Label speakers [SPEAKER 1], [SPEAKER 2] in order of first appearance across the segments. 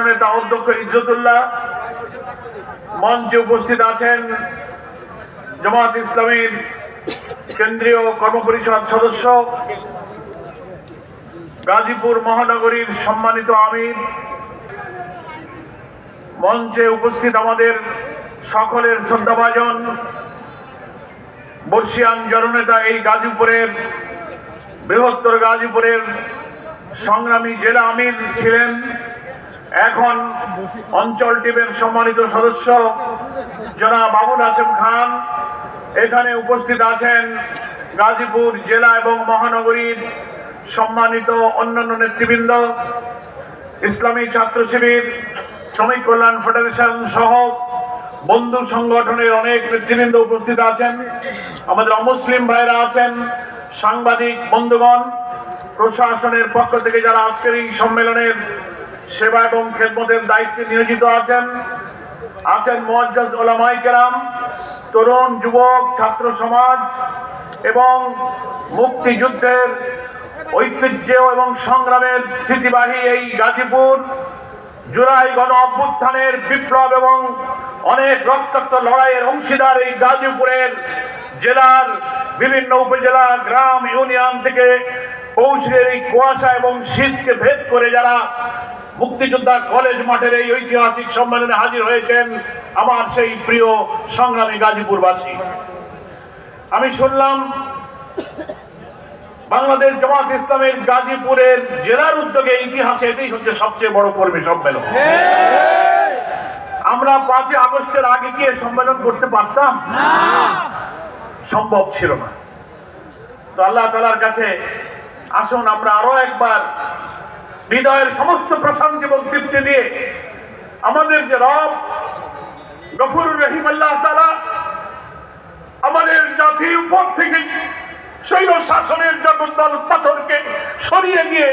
[SPEAKER 1] জননেতা অধ্যক্ষ ইজ্জতুল্লাহ, মঞ্চে উপস্থিত আছেন জামাত ইসলামীর কেন্দ্রীয় কর্মপরিষদ সদস্য, গাজীপুর মহানগরীর সম্মানিত আমির, মঞ্চে উপস্থিত আমাদের সকলের শ্রদ্ধাভাজন বর্ষিয়ান জননেতা, এই গাজীপুরের বৃহত্তর গাজীপুরের সংগ্রামী জেলা আমির ছিলেন, এখন অঞ্চল টিমের সম্মানিত সদস্য জনাব আবুল হাশেম খান। এখানে উপস্থিত আছেন গাজীপুর জেলা এবং মহানগরীর সম্মানিত অন্যান্য নেতৃবৃন্দ, ইসলামী ছাত্র শিবির, শ্রমিক কল্যাণ ফেডারেশন সহ বন্ধু সংগঠনের অনেক নেতৃবৃন্দ উপস্থিত আছেন, আমাদের অমুসলিম ভাইরা আছেন, সাংবাদিক বন্ধুগণ, প্রশাসনের পক্ষ থেকে যারা আজকের এই সম্মেলনের সেবা এবং খেদমতের দায়িত্বে নিয়োজিত আছেন মুআজ্জাজ উলামায়ে কেরাম, তরুণ যুবক ছাত্র সমাজ এবং মুক্তিযুদ্ধের ঐতিহ্য এবং সংগ্রামের স্মৃতিবাহী এই গাজীপুর, জুলাই গণ অভ্যুত্থানের বিপ্লব এবং অনেক রক্তাক্ত লড়াইয়ের অংশীদার এই গাজীপুরের জেলার বিভিন্ন উপজেলা, গ্রাম, ইউনিয়ন থেকে পৌষের এই কুয়াশা এবং শীতকে ভেদ করে যারা মুক্তিযোদ্ধা কলেজ মাঠের এই ঐতিহাসিক সম্মেলনে হাজির হয়েছেন, আমার সেই প্রিয় সংগ্রামী গাজীপুরবাসী। আমি শুনলাম বাংলাদেশ জামাত ইসলামের গাজীপুরের জেলার উদ্যোগে ইতিহাসে এটাই হচ্ছে সবচেয়ে বড় কর্মী সম্মেলন। আমরা 5 আগস্টের আগে কি সম্মেলন করতে পারতাম? সম্ভব ছিল না। তো আল্লাহ তাআলার কাছে আসুন আমরা আরো একবার হৃদয়ের সমস্ত প্রশান্তি এবং তৃপ্তি দিয়ে আমাদের যে রব গফুরুর রহিম আল্লাহ তাআলা আমাদের জাতির উপর থেকে শৈল শাসনের জগদ্দল পাথরকে সরিয়ে দিয়ে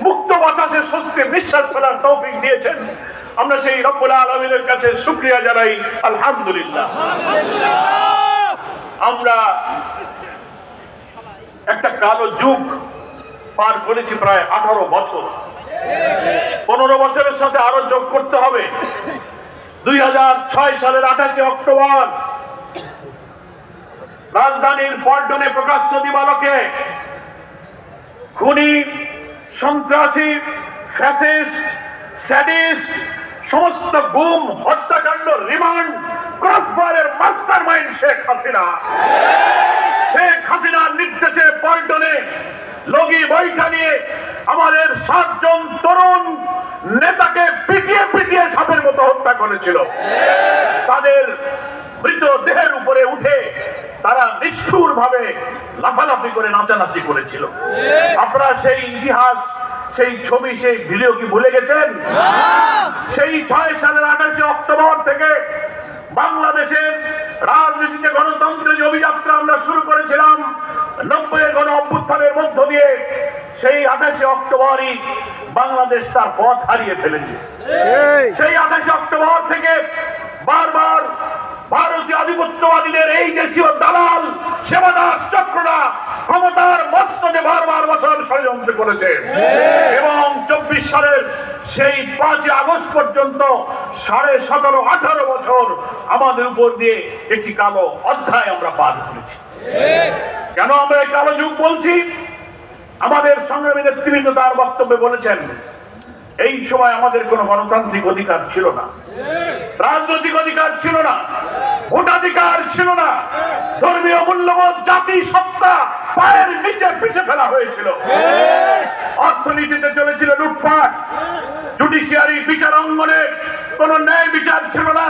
[SPEAKER 1] মুক্ত বাতাসে স্বস্তি নিঃশ্বাস ফেলার তৌফিক দিয়েছেন, আমরা সেই রব্বুল আলামিনের কাছে শুকরিয়া জানাই, আলহামদুলিল্লাহ। আমরা একটা কালো যুগ পার করেছি, প্রায় 18 বছর। 15 বছরের সাথে আরো যোগ করতে হবে। 2006 সালের 28 অক্টোবর রাজধানীর পল্টনে প্রকাশ্য দিবালোকে খুনি, সন্ত্রাসী, ফ্যাসিস্ট, স্যাডিস্ট, সমস্ত গুম, হত্যাকাণ্ড, রিমান্ড, ক্রসফায়ারের মাস্টারমাইন্ড শেখ হাসিনার নির্দেশে পল্টনে লগি বৈঠা নিয়ে আমাদের 7 জন তরুণ নেতাকে পিটিয়ে পিটিয়ে সাপের মতো হত্যা করেছিল। তাদের মৃতদেহের উপরে উঠে তারা নিষ্ঠুর ভাবে লাফালাফি করে নাচানাচি করেছিল। আপনারা সেই ইতিহাস, সেই ছবি, সেই ভিডিও কি ভুলে গেছেন? সেই 6 সালের 28 অক্টোবর থেকে বাংলাদেশের রাজনীতিতে গণতন্ত্রের যে অভিযাত্রা আমরা শুরু করেছিলাম, 90-এর গণ অভ্যুত্থানের মধ্য দিয়ে সেই 28 অক্টোবরই বাংলাদেশ তার পথ হারিয়ে ফেলেছে। সেই 28 অক্টোবর থেকে বারবার ভারতীয় আধিপত্যবাদীদের এই দেশীয় দালাল সেবাদাস চক্ররা ক্ষমতার মস্তকে বারবার বছর ষড়যন্ত্র করেছে এবং 24 সালের সেই 5 আগস্ট পর্যন্ত 17.5-18 বছর আমাদের উপর দিয়ে একটি কালো অধ্যায় আমরা পার করেছি। কেন আমরা এই কালো যুগ বলছি? আমাদের সংগ্রামী নেতৃবৃন্দ তার বক্তব্যে বলেছেন, এই সময় আমাদের কোনো গণতান্ত্রিক অধিকার ছিল না, রাজনৈতিক অধিকার ছিল না, ভোটাধিকার ছিল না, ধর্মীয় মূল্যবোধ, জাতি সত্তা পায়ের নিচে পিছে ফেলা হয়েছিল, অর্থনীতিতে চলেছিল লুটপাট, জুডিশিয়ারি বিচার অঙ্গনে কোন ন্যায় বিচার ছিল না,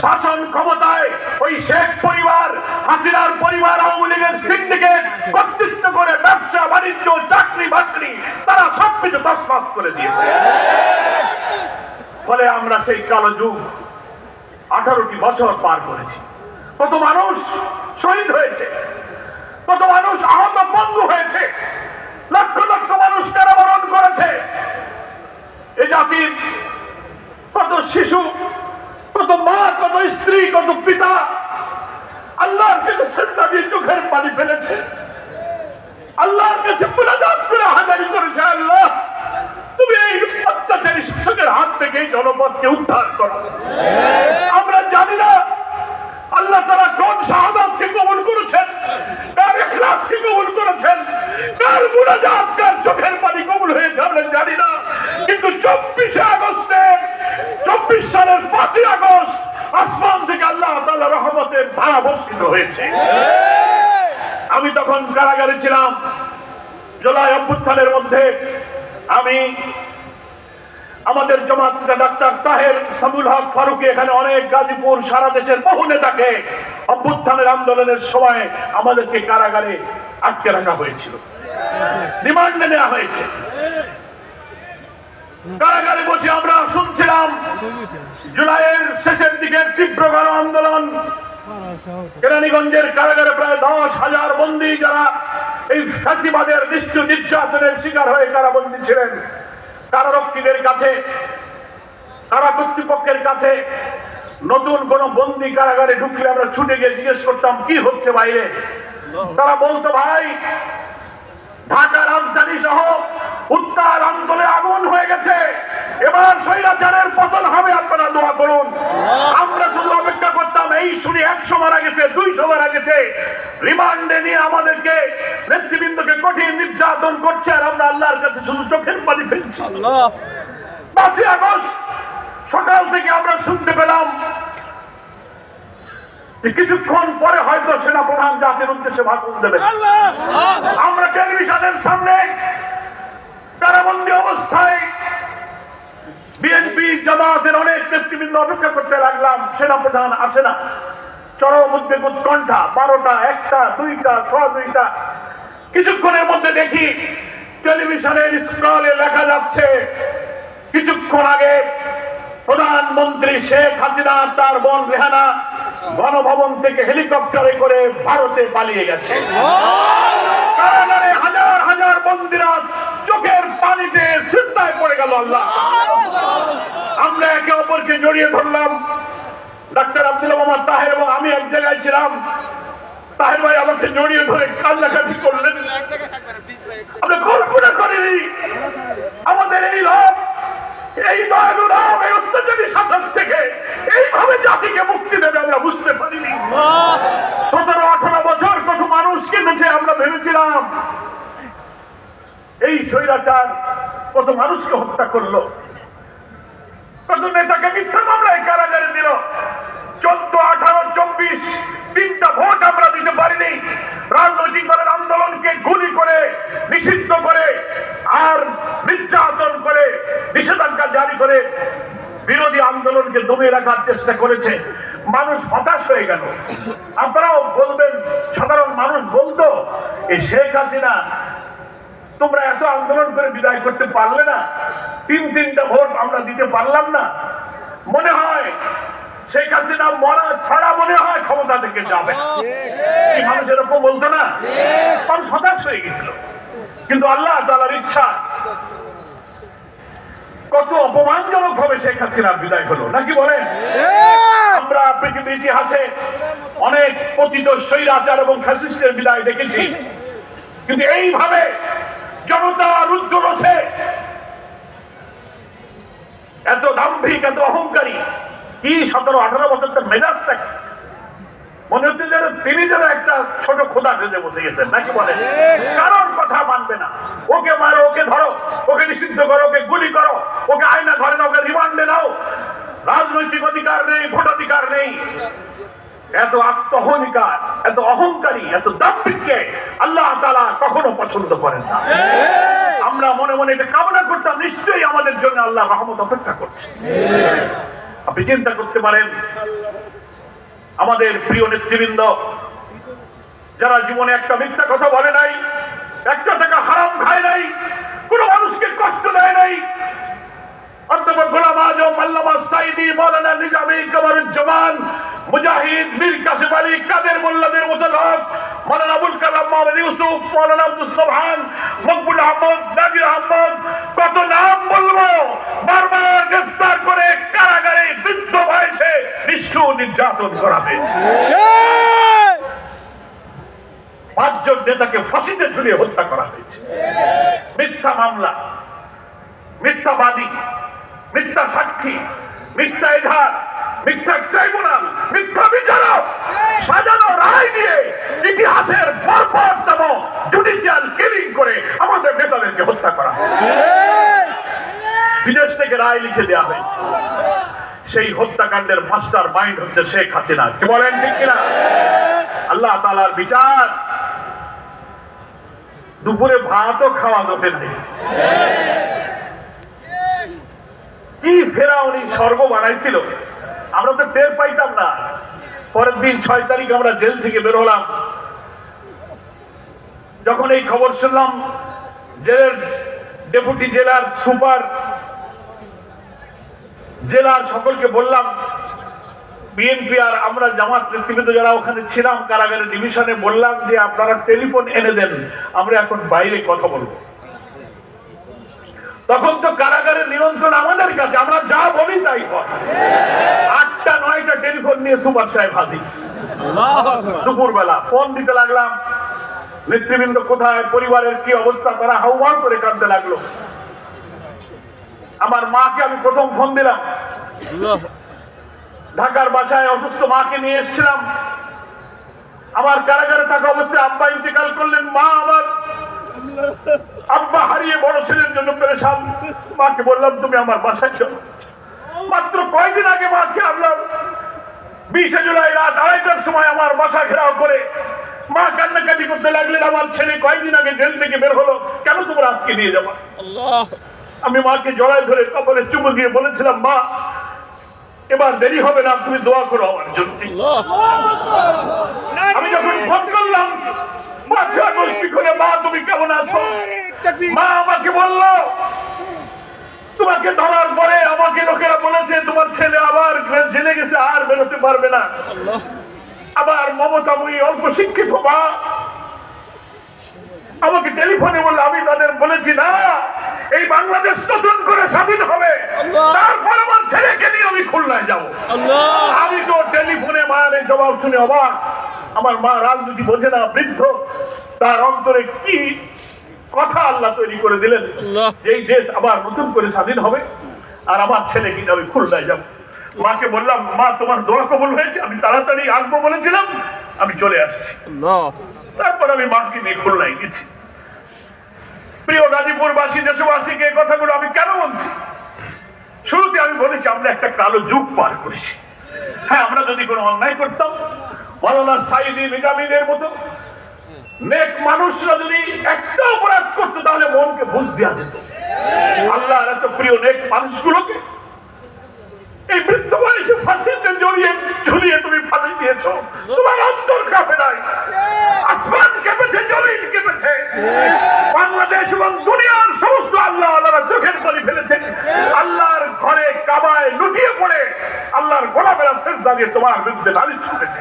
[SPEAKER 1] শাসন ক্ষমতায় ওই শেখ পরিবার, হাসিনার পরিবার, আওয়ামী লীগের সিন্ডিকেট কর্তৃত্ব করে ব্যবসা বাণিজ্য, চাকরি বাকরি তারা সবকিছু তছনছ করে দিয়েছে। ফলে আমরা সেই কালো যুগ 18টি বছর পার করেছি। কত মানুষ শহীদ হয়েছে, কত মানুষ আহত পঙ্গু হয়েছে, লক্ষ লক্ষ মানুষ কারাবরণ করেছে। এ জাতির কত শিশু, কত মা, কত স্ত্রী, কত পিতা আল্লাহর কাছে সিজদা দিয়ে চোখের পানি ফেলেছে, আল্লাহর কাছে মুনাজাত করে হাজারি করেছে, আল্লাহ তুমি এই অত্যাচারী শাসকের হাত থেকে এই জনপদকে উদ্ধার করা। আমরা জানি না আল্লাহ তাআলা কোন শাহাদাতকে কবুল করেছেন, কার ইখলাসকে কবুল করেছেন, কার মুনাজাত, কার চোখের পানি কবুল হয়েছে আমরা জানি না। কিন্তু 24 সালের 5 আগস্ট আসমান থেকে আল্লাহ তাআলা রহমতের ধারা বর্ষিত হয়েছে। আমি তখন কারাগারে ছিলাম। জুলাই অভ্যুত্থানের মধ্যে আমি আমাদের জামাত ডাক্তার তাহের সামুল হক ফারুকী, এখানে অনেক গাজীপুর সারা দেশের বহু নেতাকে অভ্যুত্থানের আন্দোলনের সময় আমাদেরকে কারাগারে আটকে রাখা হয়েছিল, রিমান্ডে নেওয়া হয়েছে। কারাগারে বসে আমরা শুনছিলাম জুলাইয়ের শেষের দিকে তীব্র গণ আন্দোলন। কেরানীগঞ্জের কারাগারে প্রায় 10,000 বন্দী যারা এই ফ্যাসিবাদের নিষ্ঠুর নির্যাতনের শিকার হয়ে কারাবন্দী ছিলেন, কারারক্ষীদের কাছে, কারা কর্তৃপক্ষের কাছে নতুন কোন বন্দী কারাগারে ঢুকলে আমরা ছুটে গিয়ে জিজ্ঞেস করতাম কি হচ্ছে বাইরে। তারা বলতো, ভাই ঢাকা রাজধানী সহ উত্তাল আন্দোলনে আগুন হয়ে গেছে, এবার স্বৈরাচারের পতন হবে, আপনারা দোয়া করুন। আমরা শুধু অপেক্ষা করতাম এই শুনে 100 মারা গেছে, 200 মারা গেছে, রিমান্ডে নিয়ে আমাদেরকে নেতৃবৃন্দকে কঠিন নির্যাতন করছে, আর আমরা আল্লাহর কাছে শুধু চোখের পানি ফেলছি। 5 আগস্ট সকাল থেকে আমরা শুনতে পেলাম কিছুক্ষণ পরে হয়তো সেনাপ্রধান জাতির উদ্দেশ্যে ভাষণ দেবেন। আমরা টেলিভিশনের সামনে কারাবন্দী অবস্থায় বিএনপি জামাতের অনেক নেতৃবৃন্দ অপেক্ষা করতে লাগলাম, সেনাপ্রধান আসে না। চরম উদ্বেগ উৎকণ্ঠা, 12টা, 1টা, 2টা, 2:15। কিছুক্ষণের মধ্যে দেখি টেলিভিশনের স্ক্রলে লেখা যাচ্ছে কিছুক্ষণ আগে প্রধানমন্ত্রী শেখ হাসিনা তার বোন রেহানা গণভবন থেকে হেলিকপ্টারে করে ভারতে পালিয়ে গেছে। কারাগারে হাজার হাজার বন্দীরা চোখের পানিতে সিজদায় পড়ে গেল আল্লাহ। আমরা একে অপরকে জড়িয়ে ধরলাম। ডাক্তার আব্দুল মোহাম্মদ তাহের এবং আমি এক জায়গায় ছিলাম। তাহের ভাই আমাকে জড়িয়ে ধরে কান্নাকাটি করলেন। আমরা কল্পনা করিনি আমাদের এই লোক, এই দয়ালুরাম এই অত্যাচারী শাসন থেকে এইভাবে জাতিকে মুক্তি দেবে আমরা বুঝতে পারিনি। 17-18 বছর কত মানুষ কেঁদেছে, আমরা ভেবেছিলাম এই স্বৈরাচার কত মানুষকে হত্যা করলো, কত নেতাকে মিথ্যা মামলায় কারাগারে দিল। 14, 18, 24 তিনটা ভোট আমরা দিতে পারিনি। রাজনৈতিক দলের আন্দোলনকে গুলি করে নিষিদ্ধ করে আর নির্যাতন করে নিষেধাজ্ঞা জারি করে বিরোধী আন্দোলনকে দমিয়ে রাখার চেষ্টা করেছে। মানুষ হতাশ হয়ে গেল। আপনারাও বলবেন, সাধারণ মানুষ বলতো, এই শেখ হাসিনা তোমরা এত আন্দোলন করে বিদায় করতে পারলে না, 3টা ভোট আমরা দিতে পারলাম না। মনে হয় শেখ হাসিনা মরা ছাড়া মনে হয় ক্ষমতা থেকে যাবে। এই মানুষ এরকম বলতো না, মানুষ হতাশ হয়ে গেছিল। কিন্তু আল্লাহ তাআলার ইচ্ছা, কত অপমানজনক ভাবে শেখ হাসিনার বিদায় হলো, নাকি বলেন? আমরা পৃথিবীর ইতিহাসে অনেক পতিত স্বৈরাচার এবং ফ্যাসিস্টের বিদায় দেখেছি, কিন্তু এইভাবে জনতা রুদ্ধ রসে এত দাম্ভিক, এত অহংকারী, কি 17-18 বছর তার মেজাজটা মনে হচ্ছে যেন তিনি যেন একটা ছোট খোদা সেজে বসে গেছেন, নাকি বলেন? কারোর কথা মানবে না। ওকে মারো, ওকে ধরো, ওকে নিষিদ্ধ করো, ওকে গুলি করো, ওকে আয়না ধরে নাও, ওকে রিমান্ডে নাও। রাজনৈতিক অধিকার নেই, ভোটাধিকার নেই। এত আত্মহনিকার, এত অহংকারী, এত দাম্ভিককে আল্লাহ তাআলা কখনো পছন্দ করেন না। আমরা মনে মনে এটা কামনা করতাম, নিশ্চয়ই আমাদের জন্য আল্লাহ রহমত অপেক্ষা করছে। আপনি চিন্তা করতে পারেন, আমাদের প্রিয় নেতৃবৃন্দ যারা জীবনে একটা মিথ্যা কথা বলে নাই, একটা টাকা হারাম খায় নাই, কোন মানুষকে কষ্ট দেয় নাই, অধ্যাপক গোলাম আজম, আল্লামা সাঈদী, মাওলানা নিজামী, কামরুজ্জামান, মুজাহিদ, মীর কাসেম আলী, কাদের মোল্লাদের মতো লোক, মাওলানা আবুল কালাম, মাওলানা ইউসুফ, মাওলানা আব্দুল সোবহান, মকবুল আহমদ, নাজির আহমদ, কত নাম বলবো, বারবার গ্রেফতার করে কারাগারে বৃদ্ধ বয়সে নিষ্ঠুর নির্যাতন করা হয়েছে। 5 জন নেতাকে ফাঁসিতে ঝুলিয়ে হত্যা করা হয়েছে। মিথ্যা মামলা, মিথ্যাবাদী, মিথ্যা সাক্ষী, মিথ্যা এধার, মিথ্যা ট্রাইব্যুনাল, মিথ্যা বিচারক, সাজানো রায় দিয়ে ইতিহাসের বর্বরতম জুডিশিয়াল কিলিং করে আমাদের নেতাদেরকে হত্যা করা। বিদেশ থেকে রায় লিখে দেওয়া হয়েছে। সেই হত্যাকাণ্ডের মাস্টার মাইন্ড হচ্ছে শেখ হাসিনা। কি বলেন ঠিক কিনা? আল্লাহ তাআলার বিচার। দুপুরে ভাতও খাওয়া যাবে না। কি ফেরাউনি স্বর্গ বানাইছিল, আমরা তো টের পাইতাম না। পরের দিন 6 তারিখ আমরা জেল থেকে বের হলাম। যখন এই খবর শুনলাম, জেলের ডেপুটি জেলার সুপার, জেলার সকলকে বললাম, বিএনপি আর আমরা জামাত নেতৃবৃন্দ যারা ওখানে ছিলাম কারাগারের ডিভিশনে, বললাম যে আপনারা টেলিফোন এনে দেন, আমরা এখন বাইরে কথা বলবো। তখন তো কারাগারের নিয়ন্ত্রণ আমাদের কাছে, আমরা যা বলি তাই হয়। 8টা 9টা টেলিফোন নিয়ে সুপার সাহেব হাজির। দুপুরবেলা ফোন দিতে লাগলাম, নেতৃবৃন্দ কোথায়, পরিবারের কি অবস্থা, তারা হাউমাউ করে কাঁদতে লাগলো। আমার মাকে আমি প্রথম ফোন দিলাম, ঢাকার বাসায় অসুস্থ মাকে নিয়ে এসেছিলাম। আমার কারাগারে থাকা অবস্থায় আব্বা ইন্তেকাল করলেন। মা আমার আব্বা হারিয়ে বড় ছেলের জন্য পেরেশান। মাকে বললাম তুমি আমার বাসায় চলো। মাত্র কয়েকদিন আগে মাকে আনলাম। 20 জুলাই রাত 2:30টার সময় আমার বাসা ঘেরাও করে মা কান্নাকাটি করতে লাগলেন, আমার ছেলে কয়েকদিন আগে জেল থেকে বের হলো, কেন তোমরা আজকে নিয়ে যাবো? আমি মাকে জড়ায় ধরে কপালে চুমু দিয়ে বলেছিলাম, মা এবার দেরি হবে না, তুমি দোয়া করো আমার জন্য। আমি যখন ফোন করলাম, মা তুমি কেমন আছো? মা আমাকে বললো, তোমাকে ধরার পরে আমাকে লোকেরা বলেছে তোমার ছেলে আবার জেলে গেছে, আর বেরোতে পারবে না। আবার মমতাময়ী অল্প শিক্ষিত মা আমাকে টেলিফোনে বললো, আমি তাদের বলেছি না, এই বাংলাদেশ নতুন করে স্বাধীন হবে, তারপর আমার ছেলেকে নিয়ে আমি খুলনায় যাবো। আমি তো টেলিফোনে মায়ের জবাব শুনে অবাক। আমার মা রাজনীতি বোঝে না, বৃদ্ধ, তার অন্তরে কি কথা আল্লাহ তৈরি করে দিলেন, এই দেশ আবার নতুন করে স্বাধীন হবে আর আমার ছেলে কিনে আমি খুলনায় যাবো। মাকে বললাম, মা তোমার দোয়া কবুল হয়েছে, আমি তাড়াতাড়ি আসবো বলেছিলাম, আমি চলে আসছি। তারপর আমি মাকে নিয়ে খুলনায় গেছি। প্রিয় গাজীপুরবাসী, দেশবাসীকে এই কথাগুলো আমি কেন বলছি? শুরুতে আমি বলেছি আমরা একটা কালো যুগ পার করেছি। হ্যাঁ, আমরা যদি কোনো অন্যায় করতাম, মাওলানা সাইদি নিজামীদের মতো নেক মানুষরা যদি একটা অপরাধ করতো, তাহলে মনকে বুঝ দেওয়া যেত। আল্লাহর এত প্রিয় নেক মানুষগুলোকে এই বৃদ্ধ বয়সে ফাঁসিতে জড়িয়ে ঝুলিয়ে তুমি ফাঁসি দিয়েছ। তোমার অন্তর কাঁপে নাই, আসমান কেঁপেছে, জমিন কেঁপেছে, বাংলাদেশ এবং দুনিয়ার সমস্ত আল্লাহ আল্লাহরা চোখের পানি ফেলেছে। আল্লাহর ঘরে কাবায় লুটিয়ে পড়ে আল্লাহর গোলামেরা সিজদা দিয়ে তোমার বিরুদ্ধে নালিশ করেছে।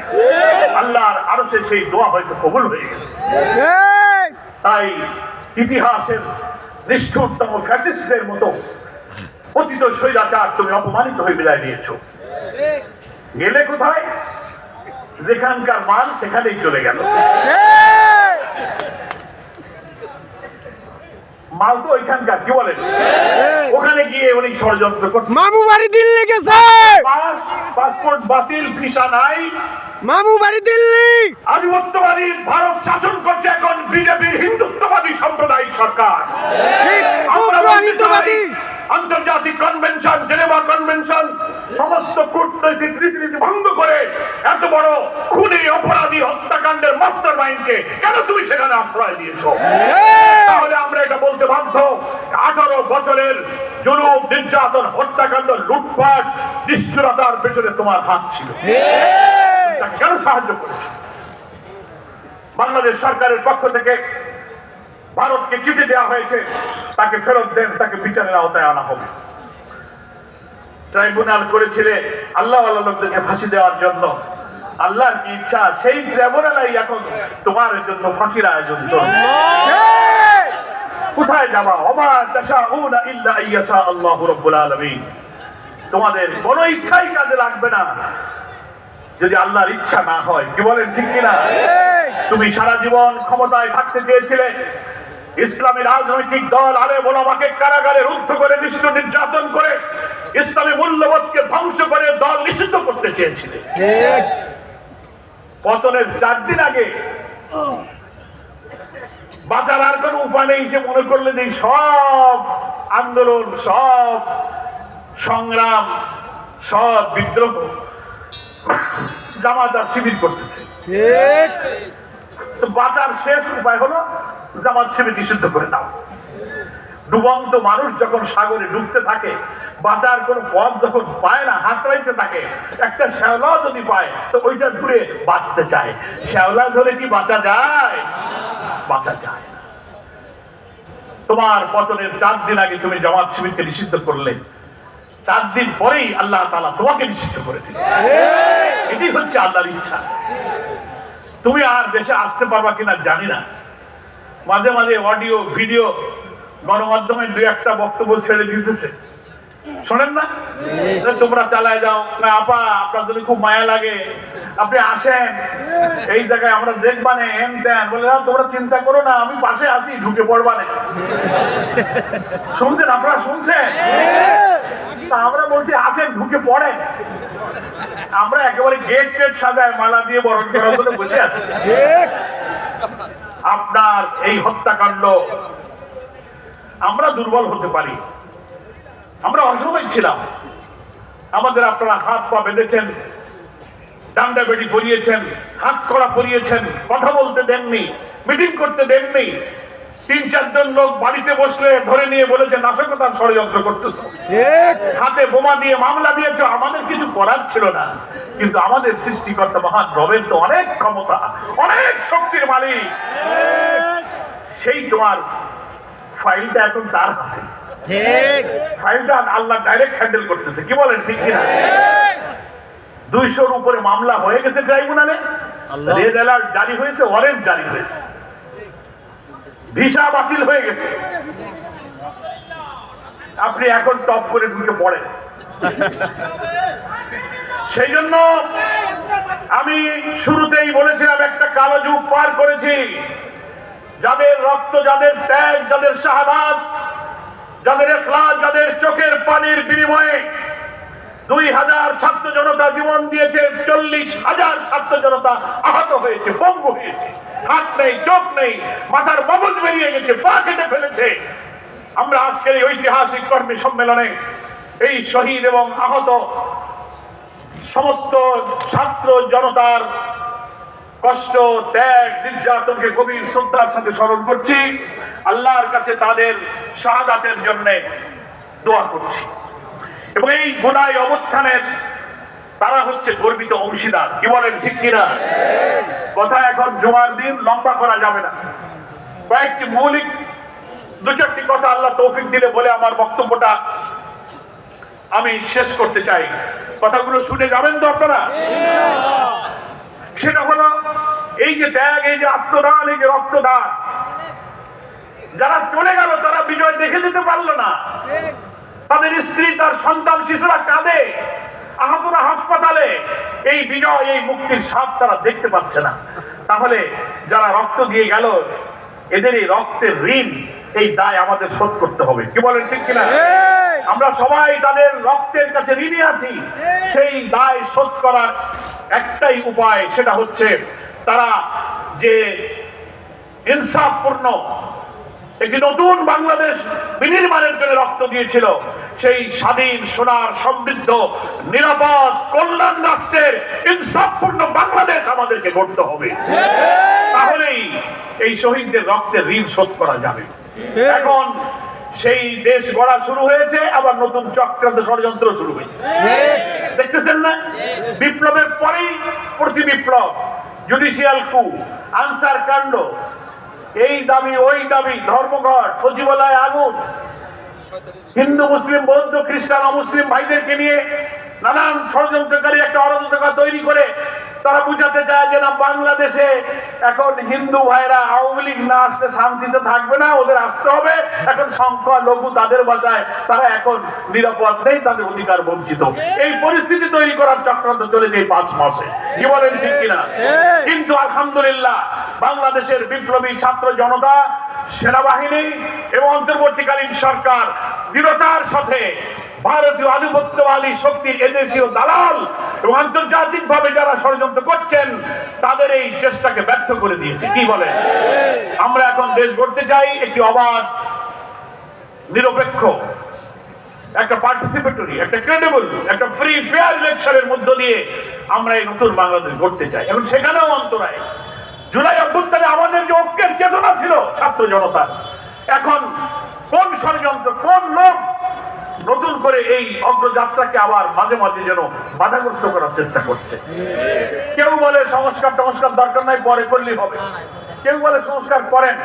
[SPEAKER 1] আল্লাহর আরশে সেই দোয়া হয়তো কবুল হয়ে গেছে। তাই ইতিহাসের নিষ্ঠুরতম ফ্যাসিস্টদের মতো অতীত স্বৈরাচার তুমি অপমানিত হয়ে বিদায় দিয়েছ। গেলে কোথায়? যেখানকার মাল সেখানেই চলে গেল। মাল তো ওইখানকার, কি বলেন? ওখানে গিয়ে উনি ষড়যন্ত্র করছেন।
[SPEAKER 2] মামু বাড়ি দিল্লি গেছে,
[SPEAKER 1] পাসপোর্ট বাতিল, ভিসা নাই।
[SPEAKER 2] মামু বাড়ি দিল্লি।
[SPEAKER 1] আধিপত্যবাদী ভারত শাসন করছে এখন বিজেপির হিন্দুত্ববাদী সাম্প্রদায়িক সরকার।
[SPEAKER 2] হিন্দুত্ববাদী
[SPEAKER 1] আন্তর্জাতিক কনভেনশন, জেনেভা কনভেনশন, সমস্ত কূটনৈতিক রীতিনীতি ভঙ্গ করে এত বড় খুনি অপরাধী হত্যাকাণ্ডের মাস্টার মাইন্ডকে কেন তুমি সেখানে আশ্রয় দিয়েছো? তাহলে আমরা এটা বলতে বাধ্য, 18 বছরের জুলুম, নির্যাতন, হত্যাকাণ্ড, লুটপাট, নিষ্ঠুরতার পেছনে তোমার হাত ছিল। তাকে কেন সাহায্য করেছো? বাংলাদেশ সরকারের পক্ষ থেকে ভারতকে চিঠি দেওয়া হয়েছে, তাকে ফেরত দেন, তাকে বিচারের আওতায় আনা হবে। ট্রাইব্যুনাল করেছিলে আল্লাহ আল্লাহ লোকদেরকে ফাঁসি দেওয়ার জন্য। আল্লাহর কি ইচ্ছা, সেই ট্রাইব্যুনালাই এখন তোমার জন্য ফাঁসির আয়োজন চলছে। কোথায় যাবা? ওমা তাশাউনা ইল্লা আইয়াশা আল্লাহু রাব্বুল আলামিন। তোমাদের কোনো ইচ্ছাই কাজে লাগবে না যদি আল্লাহর ইচ্ছা না হয়। কি বলেন ঠিক কিনা? তুমি সারা জীবন ক্ষমতায় থাকতে চেয়েছিলে, ইসলামী রাজনৈতিক দল আলেম ওলামাকে কারাগারে রুদ্ধ করে নির্যাতন করে ইসলামী মূল্যবোধকে ধ্বংস করে দল নিষিদ্ধ করতে চেয়েছিলেন। পতনের 4 দিন আগে বাঁচার আর কোন উপায় নেই, সে মনে করলেন এই সব আন্দোলন, সব সংগ্রাম, সব বিদ্রোহ জামাত আর শিবির করতেছে। তো বাঁচার শেষ উপায় হলো জামাত শিবির নিষিদ্ধ করে দাও। ডুবন্ত মানুষ যখন সাগরে ডুবতে থাকে, বাঁচার কোন পথ যখন পায় না, হাতড়াইতে থাকে, একটা শ্যাওলা যদি পায় তো ওইটা ধরে বাঁচতে চায়। শ্যাওলা ধরে কি বাঁচা যায়? বাঁচা যায় না। তোমার পতনের 4 দিন আগে তুমি জামাত শিবিরকে নিষিদ্ধ করলে, 4 দিন পরেই আল্লাহ তাআলা তোমাকে নিষিদ্ধ করে দিলেন। এটাই হচ্ছে আল্লাহর ইচ্ছা। তুমি আর দেশে আসতে পারবা কিনা জানি না। মাঝে মাঝে অডিও ভিডিও গণমাধ্যমে 2-1টা বক্তব্য ছেড়ে দিতেছে, শোনেন না? তোমরা চালায় যাও না আপা, আপনার যদি খুব মায়া লাগে আপনি আসেন, এই জায়গায় আমরা দেখবানে এম দেন বলে, তোমরা চিন্তা করো না, আমি পাশে আছি, ঢুকে পড়বানে। শুনছেন আপনারা? শুনছেন? আমরা বলছি আসেন, ঢুকে পড়েন। আমরা একেবারে গেট টেট সাজায় মালা দিয়ে বরণ করার জন্য বসে আছি। আপনার এই হত্যাকাণ্ড, আমরা দুর্বল হতে পারি, আমরা অসময় ছিলাম, আমাদের আপনারা হাত পা বেঁধেছেন, ডান্ডা বেড়ি পরিয়েছেন, হাত কড়া পরিয়েছেন, কথা বলতে দেননি, মিটিং করতে দেননি। 3-4 জন লোক বাড়িতে বসলে ধরে নিয়ে বলেছে নাশকতার ষড়যন্ত্র করতেছ, হাতে বোমা দিয়ে মামলা দিয়েছ। আমাদের কিছু করার ছিল না, কিন্তু আমাদের সৃষ্টিকর্তা মহান রবের তো অনেক ক্ষমতা, অনেক শক্তির মালিক। সেই তোমার ফাইলটা এখন তার হাতে, ফাইলটা আল্লাহ ডাইরেক্ট হ্যান্ডেল করতেছে। কি বলেন, ঠিক কিনা? 200-র উপরে মামলা হয়ে গেছে ট্রাইব্যুনালে, রেড অ্যালার্ট জারি হয়েছে, ওয়ারেন্ট জারি হয়েছে, ভিসা বাতিল হয়ে গেছে। আপনি এখন টপ করে ঢুকে পড়েন। সেই জন্য আমি শুরুতেই বলেছিলাম, একটা কালো যুগ পার করেছি। যাদের রক্ত, যাদের ত্যাগ, যাদের শাহাদাত, যাদের ইখলাস, যাদের চোখের পানির বিনিময়ে 2000 ছাত্র জনতা জীবন দিয়েছে, 40,000 ছাত্র জনতা আহত হয়েছে, পঙ্গু হয়েছে, হাত নেই, চোখ নেই, মাথার মগজ বেরিয়ে গেছে, পা কেটে ফেলেছে। আমরা আজকের এই ঐতিহাসিক কর্মী সম্মেলনে এই শহীদ এবং আহত সমস্ত ছাত্র জনতার কষ্ট, ত্যাগ, নির্যাতনকে গভীর শ্রদ্ধার সাথে স্মরণ করছি। আল্লাহর কাছে তাদের শাহাদাতের জন্য দোয়া করছি। এবং এই গোদাই অবস্থানের তারা হচ্ছে গর্বিত অংশীদার। কি বলেন, ঠিক কিনা? কথা এখন জুমার দিন লম্বা করা যাবে না। কয়েকটি মৌলিক 2-4টি কথা আল্লাহ তৌফিক দিলে বলে আমার বক্তব্যটা আমি শেষ করতে চাই। কথাগুলো শুনে যাবেন তো আপনারা? সেটা হলো এই যে ত্যাগ, এই যে আত্মদান, এই যে রক্তদান, যারা চলে গেল তারা বিজয় দেখে যেতে পারলো না। তাদের স্ত্রী, তার সন্তান, শিশুরা কাঁদে, আহতরা হাসপাতালে। এই বিজয়, এই মুক্তির স্বাদ তারা দেখতে পাচ্ছে না। তাহলে যারা রক্ত দিয়ে গেল, এদের এই রক্তের ঋণ, এই দায় আমাদের শোধ করতে হবে। কি বলেন, ঠিক কিনা? আমরা সবাই তাদের রক্তের কাছে ঋণী আছি। সেই দায় শোধ করার একটাই উপায়, সেটা হচ্ছে তারা যে ইনসাফপূর্ণ একটি নতুন বাংলাদেশ বিনির্মাণের জন্য রক্ত দিয়েছিল, সেই স্বাধীন, সোনার, সমৃদ্ধ, নিরাপদ, কল্যাণ রাষ্ট্রের ইনসাফপূর্ণ বাংলাদেশ আমাদেরকে গড়তে হবে। তাহলেই এই শহীদদের রক্তের ঋণ শোধ করা যাবে। এখন সেই দেশ গড়া শুরু হয়েছে, আবার নতুন চক্রান্ত, ষড়যন্ত্র শুরু হয়েছে। দেখতেছেন না? বিপ্লবের পরেই প্রতি বিপ্লব, জুডিশিয়াল কু, আনসার কাণ্ড, এই দাবি ওই দাবি, ধর্মঘট, সচিবালয়ে আগুন, হিন্দু, মুসলিম, বৌদ্ধ, খ্রিস্টান, অমুসলিম ভাইদেরকে নিয়ে নানান ষড়যন্ত্রকারী একটা অরাজকতা তৈরি করে তারা বুঝাতে চায় যে না, বাংলাদেশে এখন হিন্দু ভাইরা আওয়ামী লীগ না আসলে শান্তিতে থাকবে না, ওদের আসতে হবে। এখন সংখ্যা লঘু, তাদের বাজায় তারা এখন নিরাপদ নেই, তাদের অধিকার বঞ্চিত। এই পরিস্থিতি তৈরি করার চক্রান্ত চলেছে এই 5 মাসে। কি বলেন, ঠিক কিনা? কিন্তু আলহামদুলিল্লাহ বাংলাদেশের বিপ্লবী ছাত্র জনতা সেনাবাহিনী এবং অন্তর্বর্তীকালীন সরকার দৃঢ়তার সাথে ভারতীয় আধিপত্যবাদী শক্তির এদেশীয় দালাল এবং আন্তর্জাতিকভাবে যারা ষড়যন্ত্র করছেন তাদের এই চেষ্টাকে ব্যর্থ করে দিয়েছে। কি বলে? আমরা এখন দেশ গড়তে চাই একটি অবাধ, নিরপেক্ষ, একটা পার্টিসিপেটরি, একটা ক্রেডিবল, একটা ফ্রি ফেয়ার ইলেকশনের মধ্য দিয়ে আমরা এই নতুন বাংলাদেশ গড়তে চাই। এবং সেখানেও অন্তরায় জুলাই অভ্যুত্থানে আমাদের যে ঐক্যের চেতনা ছিল ছাত্র জনতার, এখন কোন ষড়যন্ত্র, কোন লোক নতুন করে এই অগ্রযাত্রাকে আবার মাঝে মাঝে যেন বাধাগ্রস্ত করার চেষ্টা করছে। কেউ বলে সংস্কার দরকার নাই, পরে করলেই হবে। কেউ বলে সংস্কার করেন,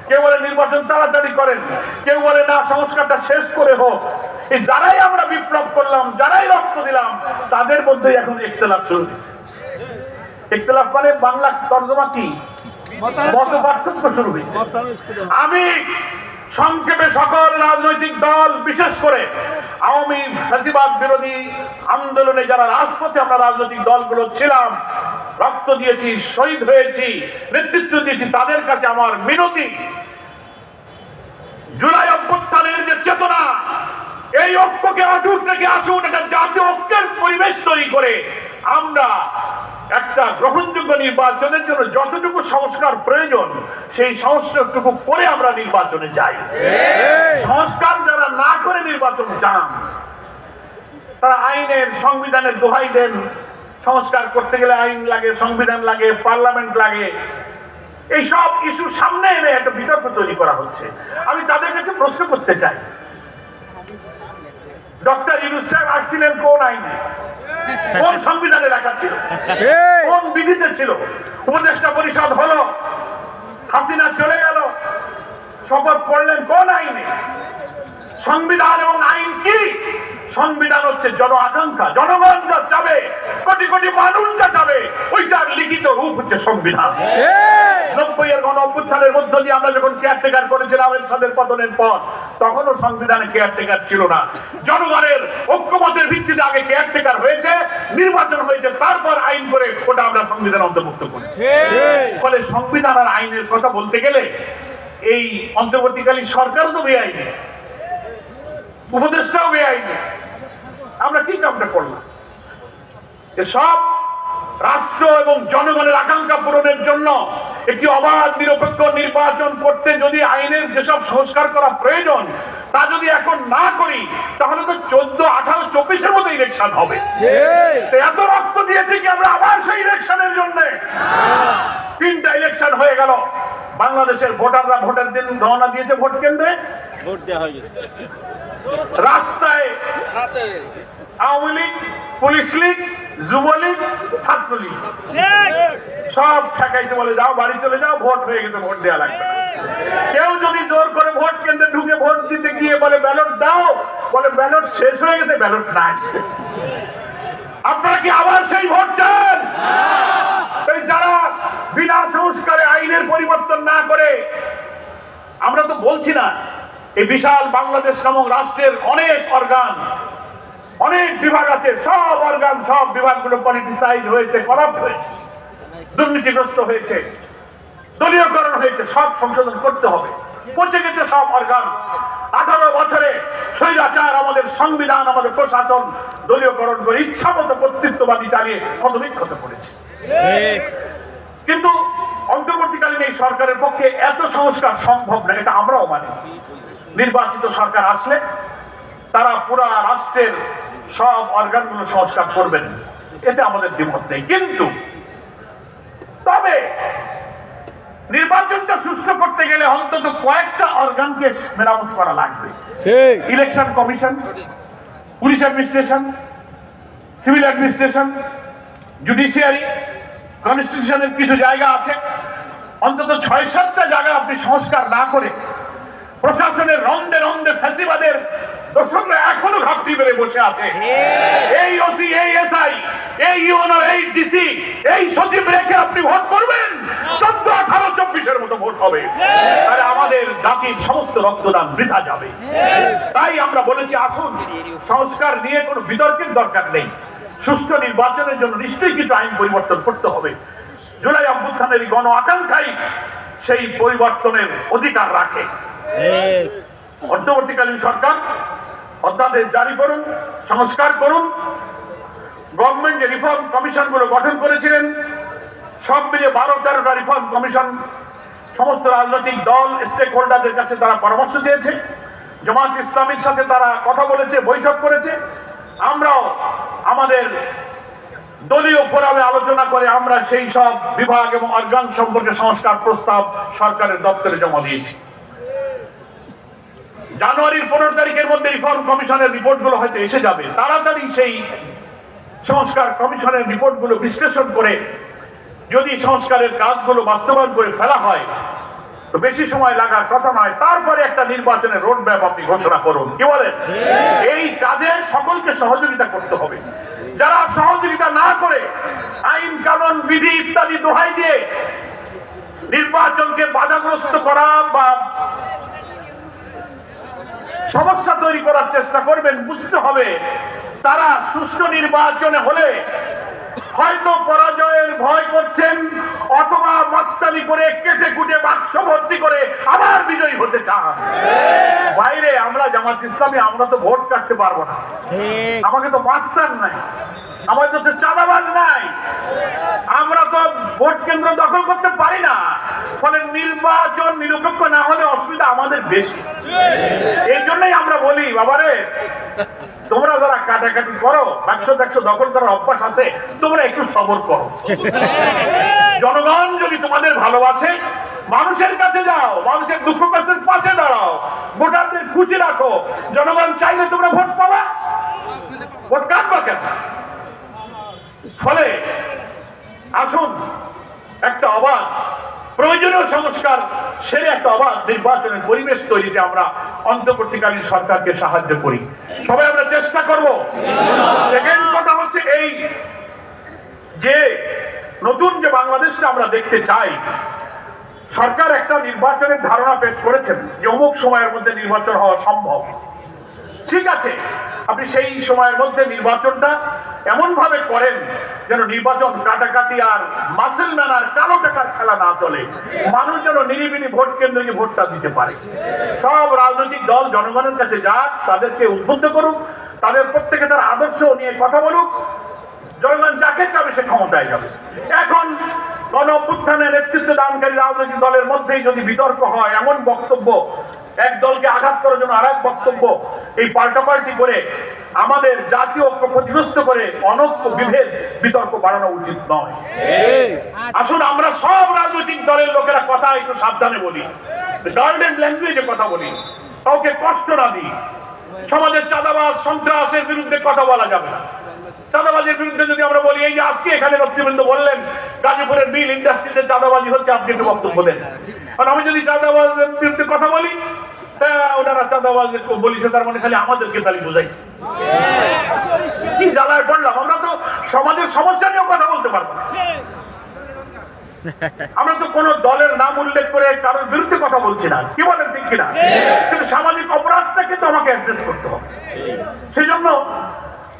[SPEAKER 1] কেউ বলে নির্বাচন তাড়াতাড়ি করেন, কেউ বলে না সংস্কারটা শেষ করে হোক। এই যারাই আমরা বিপ্লব করলাম, যারাই রক্ত দিলাম, তাদের মধ্যে এখন ইখতিলাফ শুরু হয়েছে। ইখতিলাফ মানে বাংলা তর্জমা কি? মত পার্থক্য শুরু হয়েছে। আমি সংক্ষেপে সকল রাজনৈতিক দল, বিশেষ করে আওয়ামী ফ্যাসিবাদ বিরোধী আন্দোলনে যারা রাজপথে আমরা রাজনৈতিক দলগুলো ছিলাম, রক্ত দিয়েছি, শহীদ হয়েছি, নেতৃত্ব দিয়েছি, তাদের কাছে আমার মিনতি, জুলাই অভ্যুত্থানের যে চেতনা, এই ঐক্যকে অটুট রেখে আসুন, একটা জাতীয় ঐক্যের পরিবেশ তৈরি করে আমরা একটা গ্রহণযোগ্য নির্বাচনের জন্য যতটুকু সংস্কার প্রয়োজন সেই সংস্কারটুকু করে আমরা নির্বাচনে যাই। সংস্কার যারা না করে নির্বাচন চান, তারা আইনের, সংবিধানের দোহাই দেন। সংস্কার করতে গেলে আইন লাগে, সংবিধান লাগে, পার্লামেন্ট লাগে। এইসব ইস্যু সামনে এনে একটা বিতর্ক তৈরি করা হচ্ছে। আমি তাদের কাছে প্রশ্ন করতে চাই, ডক্টর ইউনূস সাহেব আসছিলেন কোন আইনে, কোন সংবিধানে লেখা ছিল, কোন বিধিতে ছিল? উপদেষ্টা পরিষদ হলো, হাসিনা চলে গেল, শপথ করলেন কোন আইনে? সংবিধান এবং আইন কি? সংবিধান হচ্ছে জন আকাঙ্ক্ষা, জনগণ যা চাবে, কোটি কোটি মানুষ যা চাবে, ওইটার লিখিত রূপ হচ্ছে সংবিধান। 90-এর গণ অভ্যুত্থানের মধ্য দিয়ে আমরা যখন কেয়ারটেকার করেছিলাম এরশাদের পতনের পর, তখনও সংবিধানে কেয়ারটেকার ছিল না। জনগণের ঐক্যমতের ভিত্তিতে আগে কেয়ারটেকার হয়েছে, নির্বাচন হয়েছে, তারপর আইন করে ওটা আমরা সংবিধান অন্তর্ভুক্ত করেছি। ফলে সংবিধান আর আইনের কথা বলতে গেলে এই অন্তর্বর্তীকালীন সরকারও তো বেআইনি, উপদেষ্টাও বেআইনি। আমরা কি কামটা করলাম? এসব রাষ্ট্র এবং জনগণের আকাঙ্ক্ষা পূরণের জন্য একটি অবাধ, নিরপেক্ষ নির্বাচন করতে যদি আইনের যেসব সংস্কার করা প্রয়োজন তা যদি এখন না করি, তাহলে তো 14, 18, 24-এর মতো ইলেকশন হবে। এত রক্ত দিয়েছি কি আমরা আবার সেই ইলেকশনের জন্য? 3টা ইলেকশন হয়ে গেল, বাংলাদেশের ভোটাররা ভোটের দিন রওনা দিয়েছে ভোট কেন্দ্রে,
[SPEAKER 3] ভোট দেওয়া হয়ে গেছে।
[SPEAKER 1] রাস্তায় আওয়ামী লীগ, পুলিশ লীগ, যুবলীগ, ছাত্রলীগ সব ঠেকাইতে বলে যাও বাড়ি চলে যাও, ভোট হয়ে গেছে, ভোট দেওয়া লাগবে। কেউ যদি জোর করে ভোট কেন্দ্রে ঢুকে ভোট দিতে গিয়ে বলে ব্যালট দাও, বলে ব্যালট শেষ হয়ে গেছে, ব্যালট নাই। আপনারা কি আবার সেই ভোট চান? তাই যারা বিনা সংস্কারে আইনের পরিবর্তন না করে, আমরা তো বলছি না এই বিশাল বাংলাদেশ নামক রাষ্ট্রের অনেক অর্গান, অনেক বিভাগ আছে, সব অর্গান, সব বিভাগগুলো পলিটিসাইজ হয়েছে, করাপ্ট হয়েছে, দুর্নীতিগ্রস্ত হয়েছে, দলীয়করণ হয়েছে, সব সংশোধন করতে হবে। পচে গেছে সব অর্গান। 18 বছরে স্বৈরাচার আমাদের সংবিধান, আমাদের প্রশাসন দলীয়করণ করে ইচ্ছামতো কর্তৃত্ববাদী চালিয়ে ক্ষতবিক্ষত করেছে। কিন্তু অন্তর্বর্তীকালীন এই সরকারের পক্ষে এত সংস্কার সম্ভব না, এটা আমরাও মানি। নির্বাচিত সরকার আসলে তারা পুরা রাষ্ট্রের সব অর্গানগুলো সংস্কার করবেন, এতে আমাদের দ্বিমত নেই। কিন্তু তবে নির্বাচনটা সুষ্ঠু করতে গেলে অন্তত কয়েকটা অর্গানকে মেরামত করা লাগবে। Election commission, police administration, civil administration, judiciary, কনস্টিটিউশনের কিছু জায়গা আছে, অন্তত 6-7টা জায়গা আপনি সংস্কার না করে প্রশাসনের রন্ধে রন্ধে ফ্যাসিবাদের দর্শকরা এখনো ঘাপটি বেড়ে বসে আছে। এই ওসি, এই এসআই, এই ইউএনও, এই ডিসি, এই সচিব রেখে আপনি ভোট করবেন, 14, 18, 24-এর মতো ভোট হবে, তাহলে আমাদের জাতির সমস্ত রক্তদান বৃথা যাবে। তাই আমরা বলেছি আসুন, সংস্কার নিয়ে কোনো বিতর্কের দরকার নেই। সুষ্ঠু নির্বাচনের জন্য নিশ্চয়ই কিছু আইন পরিবর্তন করতে হবে। জুলাই অভ্যুত্থানের গণ আকাঙ্ক্ষাই সেই পরিবর্তনের অধিকার রাখে। অন্তর্বর্তীকালীন সরকার অধ্যাদেশ জারি করুন, সংস্কার করুন। গভর্নমেন্ট যে রিফর্ম কমিশন গুলো গঠন করেছিলেন, সব মিলিয়ে 12-13টা রিফর্ম কমিশন সমস্ত রাজনৈতিক দল স্টেক হোল্ডারদের কাছে তারা পরামর্শ দিয়েছে। জামাত ইসলামীর সাথে তারা কথা বলেছে, বৈঠক করেছে। আমরাও আমাদের দলীয় ফোরামে আলোচনা করে আমরা সেই সব বিভাগ এবং অর্গান সম্পর্কে সংস্কার প্রস্তাব সরকারের দপ্তরে জমা দিয়েছি। জানুয়ারির 15 তারিখের মধ্যে রিফর্ম কমিশনের রিপোর্টগুলো হয়তো এসে যাবে। তাড়াতাড়ি সেই সংস্কার কমিশনের রিপোর্টগুলো বিশ্লেষণ করে যদি সংস্কারের কাজগুলো বাস্তবায়ন করে ফেলা হয় তো বেশি সময় লাগার কথা নয়। তারপরে একটা নির্বাচনের রোড ম্যাপ আপনি ঘোষণা করুন। কি বলেন? এই কাজে সকলকে সহযোগিতা করতে হবে। যারা সহযোগিতা না করে আইন কানুন বিধি ইত্যাদি দোহাই দিয়ে নির্বাচনকে বাধাগ্রস্ত করা বা সমস্যা তৈরি করার চেষ্টা করবেন, বুঝতে হবে তারা সুষ্ঠু নির্বাচনে হলে হয়তো পরাজয়ের ভয় করছেন, অথবা মাস্তানি করে কেটে কুটে বাক্স ভর্তি করে আবার বিজয়ী হতে চান। বাইরে আমরা জামাত ইসলামী আমরা তো ভোট কাটতে পারবো না, আমাকে তো মাস্তান নাই, আমাদের তো চাঁদাবাজ নাই, আমরা তো ভোট কেন্দ্র দখল করতে পারি না। ফলে নির্বাচন নিরপেক্ষ না হলে অসুবিধা আমাদের বেশি। এই জন্যই আমরা বলি, বাবারে তোমরা যারা কাটাকাটি করো, বাক্স দখল করার অভ্যাস আছে, তোমরা একটু সবর করো। জনগণ যদি তোমাদের ভালোবাসে, মানুষের কাছে যাও, মানুষের দুঃখ কষ্টের পাশে দাঁড়াও, ভোটারদের খুশি রাখো। জনগণ চাইলে তোমরা ভোট পাবা, ভোট কাটবা কেন? ফলে আসুন একটা অবাধ প্রয়োজনীয় সংস্কার সেরে একটা অবাধ নির্বাচনের পরিবেশ তৈরিতে আমরা অন্তর্বর্তীকালীন সরকারকে সাহায্য করি। সবাই আমরা চেষ্টা করব। সেকেন্ড কথা হচ্ছে এই যে নতুন যে বাংলাদেশটা আমরা দেখতে চাই, সরকার একটা নির্বাচনের ধারণা পেশ করেছেন যে অমুক সময়ের মধ্যে নির্বাচন হওয়া সম্ভব। ঠিক আছে, আপনি সেই সময়ের মধ্যে নির্বাচনটা এমন ভাবে করেন যেন নির্বাচন কাটাকাটি আর মাসেল ম্যান আর কালো টাকার খেলা না চলে, মানুষ যেন নিরিবিলি ভোট কেন্দ্রে গিয়ে ভোটটা দিতে পারে। সব রাজনৈতিক দল জনগণের কাছে যাক, তাদেরকে উদ্বুদ্ধ করুক, তাদের প্রত্যেকে তার আদর্শ নিয়ে কথা বলুক। জনগণ যাকে চাবে সে ক্ষমতায় যাবে। এখন গণ অভ্যুত্থানের নেতৃত্ব দানকারী রাজনৈতিক দলের মধ্যেই যদি বিতর্ক হয়, এমন বক্তব্য এক দলকে আঘাত করার জন্য আরেক বক্তব্য, এই পাল্টাপাল্টি করে আমাদের জাতীয় ঐক্য ক্ষতিগ্রস্ত করে অনৈক্য বিভেদ বিতর্ক বাড়ানো উচিত নয়। আসুন আমরা সব রাজনৈতিক দলের লোকেরা কথা একটু সাবধানে বলি, গার্ডেন ল্যাঙ্গুয়েজে কথা বলি, কাউকে কষ্ট না দিই। সমাজের চাঁদাবাজ সন্ত্রাসের বিরুদ্ধে কথা বলা যাবে না। চাঁদাবাজির বিরুদ্ধে যদি আমরা বলি, এই যে আজকে এখানে নেতৃবৃন্দ বললেন গাজীপুরের মিল ইন্ডাস্ট্রিতে চাঁদাবাজি হচ্ছে, আপনি একটু বক্তব্য দেন। কারণ আমি যদি চাঁদাবাজের বিরুদ্ধে কথা বলি, ওনারা চাঁদাবাজ বলিছে, তার মানে খালি আমাদেরকে তালি বুঝাইছে। কি জ্বালায় পড়লাম, আমরা তো সমাজের সমস্যা নিয়েও কথা বলতে পারবো না। আমরা তো কোন দলের নাম উল্লেখ করে কারোর বিরুদ্ধে কথা বলছি না, কি বলেন ঠিক কিনা? কিন্তু সামাজিক অপরাধটাকে তো আমাকে অ্যাড্রেস করতে হবে। সেই জন্য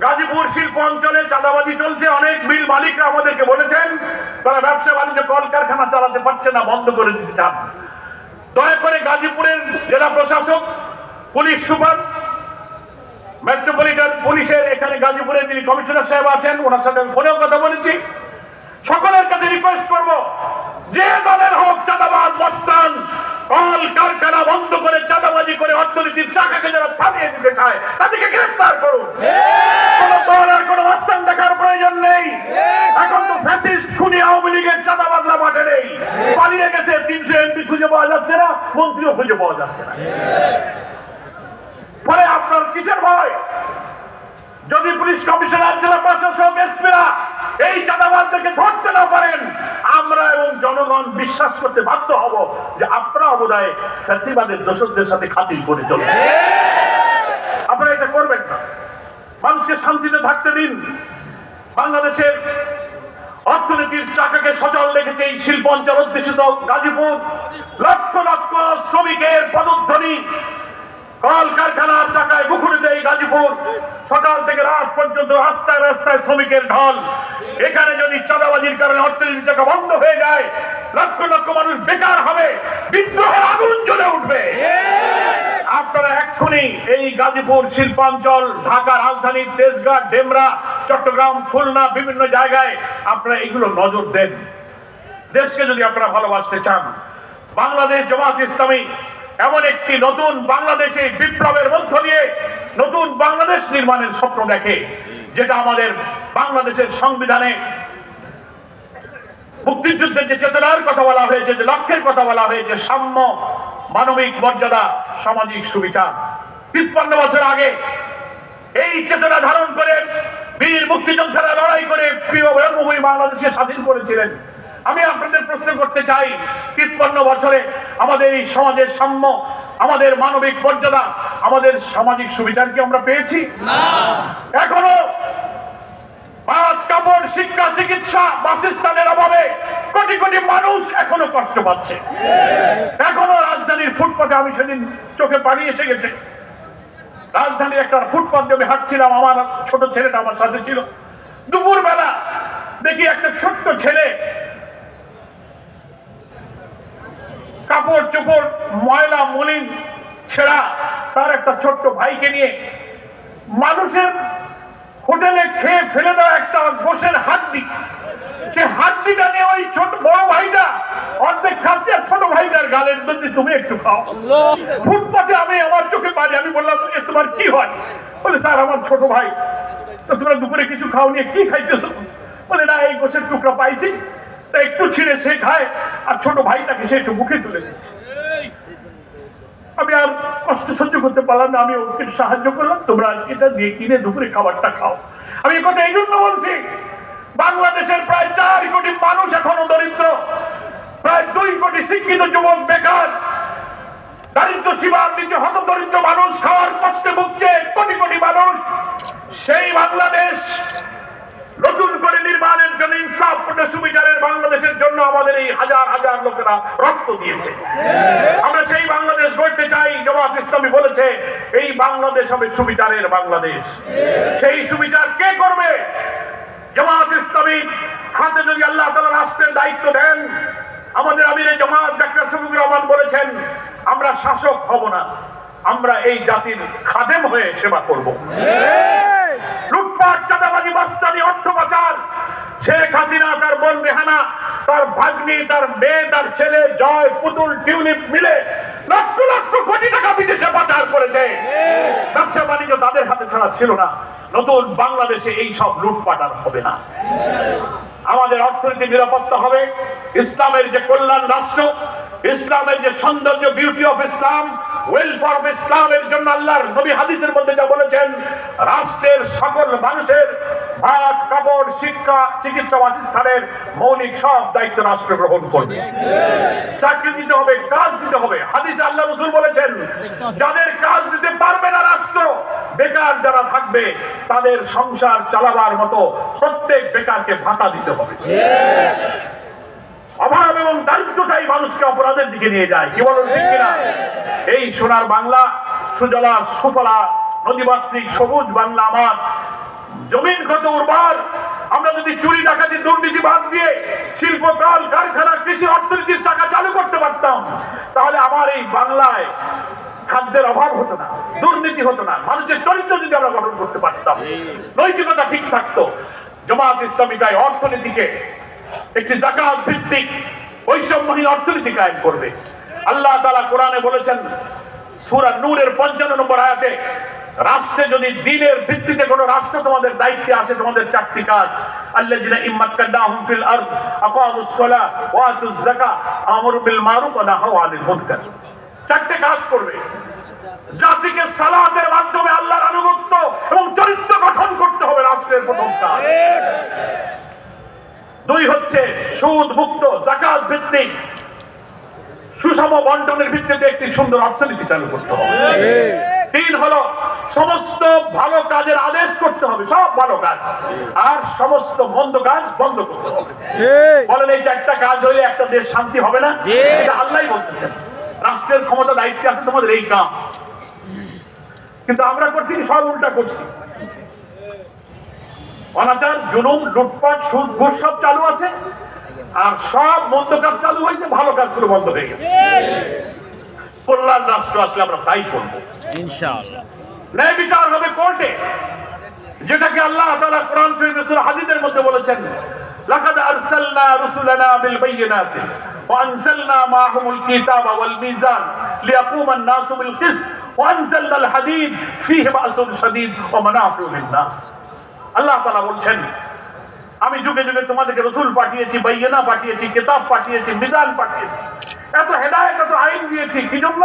[SPEAKER 1] গাজীপুর শিল্প অঞ্চলে চাঁদাবাজি চলছে। অনেক মিল মালিকরা আমাদেরকে বলেছেন তারা ব্যবসা বাণিজ্য কলকারখানা চালাতে পারছে না, বন্ধ করে দিতে চান। দয়া করে গাজীপুরের জেলা প্রশাসক, পুলিশ সুপার, মেট্রোপলিটন পুলিশের এখানে গাজীপুরের যিনি কমিশনার সাহেব আছেন, ওনার সাথে আমি ফোনেও কথা বলেছি, সকলের কাছে রিকোয়েস্ট করব, যে দলের হোক চাঁদাবাজ মস্তান কল কারখানা বন্ধ করে চাঁদাবাজি করে অর্থনীতির চাকাকে যারা থামিয়ে দিতে চায় তাদেরকে গ্রেফতার করুন। কোন দল আর কোন মস্তান দেখার প্রয়োজন নেই। এখন তো ফ্যাসিস্ট খুনি আওয়ামী লীগের চাঁদাবাজরা মাঠে নেই, পালিয়ে গেছে। 300 এমপি খুঁজে পাওয়া যাচ্ছে না, মন্ত্রীও খুঁজে পাওয়া যাচ্ছে না। ফলে আপনার কিসের ভয়? যদি পুলিশ কমিশনার, জেলা প্রশাসক, এসপিরা এই চাঁদাবাজদেরকে ধরতে না পারেন, আমরা এবং জনগণ বিশ্বাস করতে বাধ্য হব যে আপনারা বোধহয় ফ্যাসিবাদের দোষকদের সাথে খাতির করে চলবে। আপনারা এটা করবেন না। মানুষকে শান্তিতে থাকতে দিন। বাংলাদেশের অর্থনীতির চাকাকে সচল রেখেছে এই শিল্প অঞ্চল অধ্যুষিত গাজীপুর। লক্ষ লক্ষ শ্রমিকের পদধ্বনি কল কারখানার চাকায় মুখরিত এই গাজীপুর সকাল থেকে রাত পর্যন্ত রাস্তায় রাস্তায় শ্রমিকের ঢল। এখানে যদি চাঁদাবাজির কারণে অর্থনীতির চাকা বন্ধ হয়ে যায়, লক্ষ লক্ষ মানুষ বেকার হবে, বিদ্রোহের আগুন জ্বলে উঠবে। আপনারা এক্ষুনি এই গাজীপুর শিল্পাঞ্চল, ঢাকা রাজধানী, তেজগাঁ, ডেমরা, চট্টগ্রাম, খুলনা, বিভিন্ন জায়গায় আপনারা এগুলো নজর দেন। দেশকে যদি আপনারা ভালোবাসতে চান, বাংলাদেশ জামাত ইসলামী এমন একটি নতুন বাংলাদেশে বিপ্লবের মধ্য দিয়ে নতুন বাংলাদেশ নির্মাণের স্বপ্ন দেখে, যেটা আমাদের বাংলাদেশের সংবিধানে মুক্তিযুদ্ধের যে চেতনার কথা বলা হয়েছে, যে লক্ষ্যের কথা বলা হয়েছে, সাম্য, মানবিক মর্যাদা, সামাজিক সুবিচার। ৫৩ বছর আগে এই চেতনা ধারণ করে বীর মুক্তিযোদ্ধারা লড়াই করে প্রিয় জন্মভূমি বাংলাদেশকে স্বাধীন করেছিলেন। আমি আপনাদের প্রশ্ন করতে চাই, ৫৩ বছরে আমাদের এই সমাজের সাম্য, আমাদের মানবিক মর্যাদা, আমাদের সামাজিক সুবিচার কি আমরা পেয়েছি? না। এখনো ভাত, কাপড়, শিক্ষা, চিকিৎসা, বাসস্থানের অভাবে কোটি কোটি মানুষ এখনো কষ্ট পাচ্ছে। এখনো রাজধানীর ফুটপাতে, আমি সেদিন চোখে পানি এসে গেছে, রাজধানীর একটা ফুটপাত দিয়ে আমি হাঁটছিলাম, আমার ছোট ছেলেটা আমার সাথে ছিল। দুপুর বেলা দেখি একটা ছোট্ট ছেলে কাপড় চোপড় ময়লা মলিন ছেঁড়া, তার একটা ছোট্ট ভাইকে নিয়ে মানুষের হোটেলে খেয়ে ফেলে দেওয়া একটা গোশের হাড্ডি, সে হাড্ডিটা নিয়ে ওই ছোট বড় ভাইটা অর্ধেক খাচ্ছে, আর ছোট ভাইটার গালের মধ্যে তুমি একটু খাও। ফুটপাতে আমি আমার চোখে পারি, আমি বললাম তোমার কি হয়? বলে স্যার আমার ছোট ভাই। তো তোমরা দুপুরে কিছু খাও নিয়ে কি খাইতেছো? বলে না এই গোশের টুকরা পাইছি, তা একটু ছিঁড়ে সে খায়, আর ছোট ভাইটাকে সে একটু মুখে তুলে দিচ্ছে। আমি আর কষ্ট সহ্য করতে পারলাম না, আমি ওকে সাহায্য করলাম, তোমরা এটা দিয়ে কিনে দুপুরে খাবারটা খাও। আমি এই কথা এই জন্য বলছি, বাংলাদেশের প্রায় ৪ কোটি মানুষ এখনো দরিদ্র, প্রায় ২ কোটি শিক্ষিত যুবক বেকার, দারিদ্র সীমার নিচে হতদরিদ্র মানুষ খাওয়ার কষ্টে ভুগছে কোটি কোটি মানুষ। সেই বাংলাদেশ নতুন করে নির্মাণের জন্য, ইনসাফপূর্ণ সুবিচারের বাংলাদেশের জন্য আমাদের এই হাজার হাজার লোকেরা রক্ত দিয়েছে। আমরা সেই বাংলাদেশ গড়তে চাই। জামাত ইসলামী বলেছে এই বাংলাদেশ হবে সুবিচারের বাংলাদেশ। সেই সুবিচার কে করবে? জামাত ইসলামী হাতে যদি আল্লাহ তাআলা রাষ্ট্রের দায়িত্ব দেন, আমাদের আমিরে জামাত ডাক্তার শফিকুর রহমান বলেছেন, আমরা শাসক হব না, আমরা এই জাতির খাদেম হয়ে সেবা করব। লুটপাট, চাঁদাবাজি, মাস্তানি, অর্থ পাচার, শেখ হাসিনা, তার বোন রেহানা, তার ভাগ্নি, তার মেয়ে, তার ছেলে জয়, পুতুল, টিউলিপ মিলে লক্ষ লক্ষ কোটি টাকা বিদেশে পাচার করেছে। ব্যবসা বাণিজ্য তাদের হাতে ছাড়া ছিল না। নতুন বাংলাদেশে এই সব লুটপাট আর হবে না। আমাদের অর্থনৈতিক নিরাপত্তা হবে। ইসলামের যে কল্যাণ রাষ্ট্র, ইসলামের যে সৌন্দর্য, beauty of Islam, welfare of ইসলামের জন্য আল্লাহর নবী হাদিসের মধ্যে যা বলেছেন, রাষ্ট্রের সকল মানুষের ভাত, কাপড়, শিক্ষা, চিকিৎসা, বাসস্থানের মৌলিক সব দায়িত্ব রাষ্ট্র গ্রহণ করবে। চাকরি দিতে হবে, কাজ দিতে হবে। হাদিসে আল্লাহ রাসূল বলেছেন, যাদের কাজ দিতে পারবে না রাষ্ট্র, বেকার যারা থাকবে, তাদের সংসার চালাবার মতো প্রত্যেক বেকারকে ভাতা দিতে হবে। অভাব এবং দারিদ্রটাই মানুষকে অপরাধের দিকে নিয়ে যায়। কি বলেন ঠিক কিনা? এই সোনার বাংলা, সুজলা সুফলা নদীমাতৃক সবুজ বাংলা আমার, জমিন কত উর্বর। আমরা যদি চুরি ডাকাতি দুর্নীতি বাদ দিয়ে শিল্প, কল কারখানা, কৃষি, অর্থনীতির চাকা চালু করতে পারতাম, তাহলে আমার এই বাংলায় খাদ্যের অভাব হতো না, দুর্নীতি হতো না। মানুষের চরিত্র যদি আমরা গঠন করতে পারতাম, নৈতিকতা ঠিক থাকতো। জামাত ইসলামী তাই অর্থনীতিকে একটি যাকাত ভিত্তিক বৈষম্যহীন অর্থনীতি কায়েম করবে। আল্লাহ তাআলা কোরআনে বলেছেন, সূরা নূরের ৫৫ নম্বর আয়াতে, রাষ্ট্রে যদি দ্বীনের ভিত্তিতে কোন রাষ্ট্র তোমাদের দায়িত্বে আসে, তোমাদের 4টি কাজ। আল্লাযিনা ইম্মাক্কানাহুম ফিল আরদ আকামুস সালাহ ওয়া আতুজ যাকাত আমরু বিল মারুফ ওয়া নাহাউ আনিল মুনকার। 4টে কাজ করবে। জাতিকে সালাতের মাধ্যমে আল্লাহর আনুগত্য এবং চরিত্র গঠন করতে হবে, রাষ্ট্রের প্রথম কাজ। 2 হচ্ছে সুদ মুক্ত, যাকাত ভিত্তিক, সুষম বন্টনের ভিত্তিতে একটি সুন্দর অর্থনীতি চালু করতে হবে। 3 হলো সমস্ত ভালো কাজের আদেশ করতে হবে, সব ভালো কাজ, আর সমস্ত মন্দ কাজ বন্ধ করতে হবে। বলেন এই 4টা কাজ হইলে একটা দেশ শান্তি হবে না? এটা আল্লাহই বলতেছেন। রাষ্ট্রের ক্ষমতা দায়িত্বে আছে তোমাদের এই কাম। কিন্তু আমরা করছি কি সব উল্টা করছি। অনাচার, জুলুম, লুটপাট, সুদ, ঘুষ সব চালু আছে, আর সব মন্দ কাজ চালু হয়েছে, ভালো কাজগুলো বন্ধ হয়ে গেছে। কল্যাণ রাষ্ট্র আসলে আমরা তাই করবো,
[SPEAKER 2] ইনশাআল্লাহ।
[SPEAKER 1] ন্যায় বিচার হবে কোর্টে, যেটাকে আল্লাহ তাআলা কোরআন শরীফে সূরা হাদীদের মধ্যে বলেছেন, লাকাদ আরসালনা রুসুলানা বিল বাইয়িনাতি ওয়া আনজালনা মাআহুমুল কিতাবা ওয়াল মিজান লিয়াকুমা আন-নাসু বিল কিসত ওয়া আনজালনাল হাদীদ ফীহি বা'সুন শাদীদ ওয়া মানাফিউ লিন-নাস। আল্লাহ তাআলা বলছেন, আমি যুগে যুগে তোমাদেরকে রাসূল পাঠিয়েছি, বাইয়িনা পাঠিয়েছি, কিতাব পাঠিয়েছি, মিজান পাঠিয়েছি, এত হেদায়েত, এত আইন দিয়েছি। কি জন্য?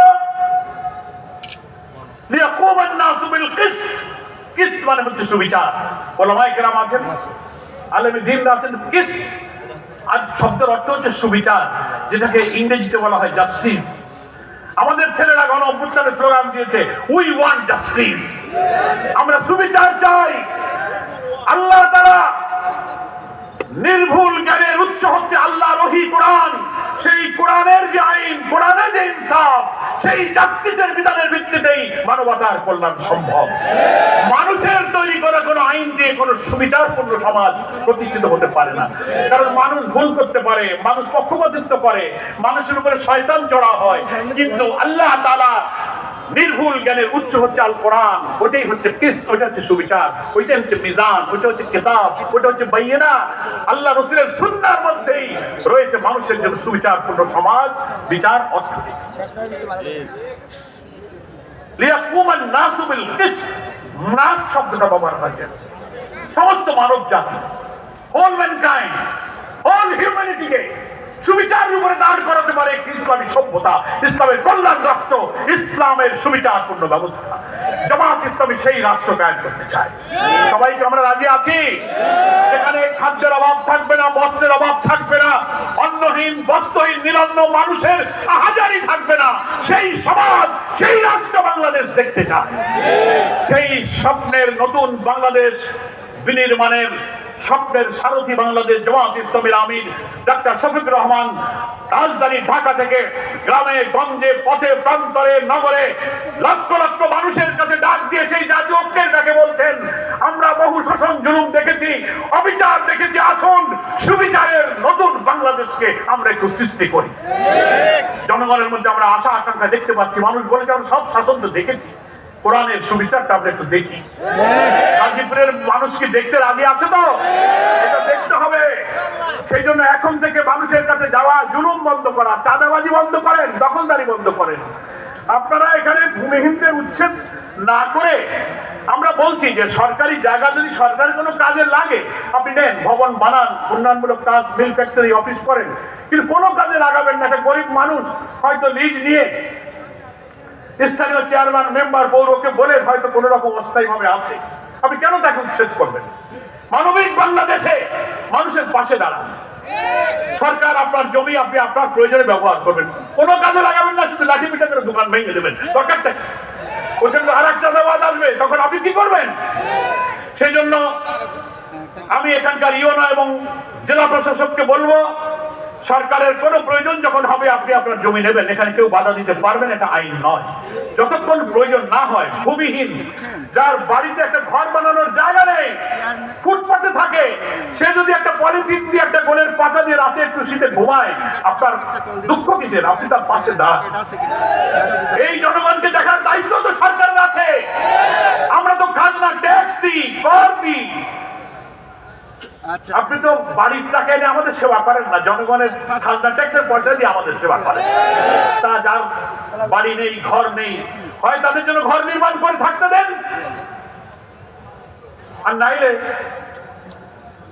[SPEAKER 1] লিয়াকুমা আন-নাসু বিল কিসত। কিসত মানে হচ্ছে সুবিচার। ওলামায়ে কেরাম আছেন, আলেমে দ্বীন আছেন, কিসত আর শব্দের অর্থ হচ্ছে সুবিচার, যেটাকে ইংরেজিতে বলা হয় জাস্টিস। আমাদের ছেলেরা গণ অভ্যুত্থানের স্লোগান দিয়েছে, উই ওয়ান্ট জাস্টিস, আমরা সুবিচার চাই। আল্লাহ তাআলা নির্ভুল জ্ঞানের উৎস হচ্ছে আল্লাহর ওহী কোরআন। সেই কোরআনের যে আইন, কোরআনের যে ইনসাফ, সেই জাস্টিসের বিধানের ভিত্তিতেই মানবতার কল্যাণ সম্ভব। মানুষের তৈরি করা কোনো আইন দিয়ে কোনো সুবিচারপূর্ণ সমাজ প্রতিষ্ঠিত হতে পারে না। কারণ মানুষ ভুল করতে পারে, মানুষ পক্ষপাতিত্ব করে, মানুষের উপরে শয়তান চড়া হয়, কিন্তু আল্লাহ তাআলা নির্ভুল জ্ঞানের উৎস হচ্ছে আল কোরআন। ওইটাই হচ্ছে কিসত, ওইটা হচ্ছে সুবিচার, ওইটাই হচ্ছে মিজান, ওইটা হচ্ছে কিতাব, ওইটা হচ্ছে বাইয়িনা। আল্লাহ রাসূলের সুন্নাহর মধ্যেই রয়েছে মানুষের জন্য সুবিচারপূর্ণ সমাজ, বিচার, অর্থনীতি। লিয়াকুমান নাসু বিল কিসত, নাস শব্দটা ব্যবহার করেছেন সমস্ত মানব জাতি, হোল ম্যানকাইন্ড, হোল হিউম্যানিটিকে সুবিচারের উপরে দাঁড় করাতে পারে ইসলামী সভ্যতা, ইসলামের কল্যাণ রাষ্ট্র, ইসলামের সুবিচারপূর্ণ ব্যবস্থা। জামাত ইসলামী সেই রাষ্ট্র কায়েম করতে চায়। সবাইকে আমরা রাজি আছি? এখানে খাদ্যের অভাব থাকবে না, বস্ত্রের অভাব থাকবে না, অন্নহীন, বস্ত্রহীন, নিরন্ন মানুষের হাজারি থাকবে না। সেই সমাজ, সেই রাষ্ট্র বাংলাদেশ দেখতে চায়। সেই স্বপ্নের নতুন বাংলাদেশ বিনির্মাণের স্বপ্নের সারথী বাংলাদেশ জামাত ইসলামীর আমির ডাক্তার শফিকুর রহমান রাজধানী ঢাকা থেকে গ্রামে গঞ্জে, পথে প্রান্তরে, নগরে লক্ষ লক্ষ মানুষের কাছে ডাক দিয়ে সেই জাতীয় ঐক্যের ডাকে বলছেন, আমরা বহু শোষণ জুলুম দেখেছি, অবিচার দেখেছি, আসুন সুবিচারের নতুন বাংলাদেশকে আমরা একটু সৃষ্টি করি। জনগণের মধ্যে আমরা আশা আকাঙ্ক্ষা দেখতে পাচ্ছি। মানুষ বলেছে আমরা সব শাসন তো দেখেছি, কোরআনের সুবিচারটা আমরা একটু দেখি। গাজীপুরের মানুষ কি দেখতে রাজি আছে? তো এটা দেখতে হবে। সেই জন্য এখন থেকে মানুষের কাছে যাওয়া, জুলুম বন্ধ করা, চাঁদাবাজি বন্ধ করেন, দখলদারি বন্ধ করেন। আপনারা এখানে ভূমিহীনদের উচ্ছেদ না করে, আমরা বলছি যে সরকারি জায়গা যদি সরকারি কোনো কাজে লাগে, আপনি নেন, ভবন বানান, উন্নয়নমূলক কাজ, মিল, ফ্যাক্টরি, অফিস করেন, কিন্তু কোনো কাজে লাগাবেন না। একটা গরিব মানুষ হয়তো লিজ নিয়ে স্থানীয় চেয়ারম্যান, মেম্বার, পৌরকে বলে হয়তো কোন রকম অস্থায়ী ভাবে আছে, আপনি কেন তাকে উচ্ছেদ করবেন? মানবিক বাংলাদেশে মানুষের পাশে দাঁড়ান। সরকার আপনার জমি আপনি আপনার প্রয়োজনে ব্যবহার করবেন, কোনো কাজে লাগাবেন না, শুধু লাঠি পিঠা করে দোকান ভেঙে দেবেন। দরকারটা ওখানে আর একটা দেওয়াজ আসবে, তখন আপনি কি করবেন? সেই জন্য আমি এখানকার ইউনো এবং জেলা প্রশাসককে বলবো, সরকারের কোনো প্রয়োজন যখন হবে আপনি আপনার জমি নেবেন, এখানে কেউ বাধা দিতে পারবেন, এটা আইন নয়। যতক্ষণ প্রয়োজন না হয়, ভূমিহীন, যার বাড়িতে একটা ঘর বানানোর জায়গা নেই, ফুটপাতে থাকে, সে যদি একটা পলিথিন দিয়ে, একটা গোলের পাতা দিয়ে রাতে একটু শীতে ঘুমায়, আপনার দুঃখ কিসের? আপনি তার পাশে দাঁড়ান। এই জনগণকে দেখার দায়িত্ব তো সরকারের আছে। আমরা তো খাজনা, ট্যাক্স দিই, কর দিই। আপনি তো বাড়ির টাকা এনে আমাদের সেবা করেন না, জনগণের খাজনা ট্যাক্সের পয়সা দিয়ে আমাদের সেবা করেন। তা যার বাড়ি নেই, ঘর নেই, হয় তাদের জন্য ঘর নির্মাণ করে থাকতে দেন, আর নাইলে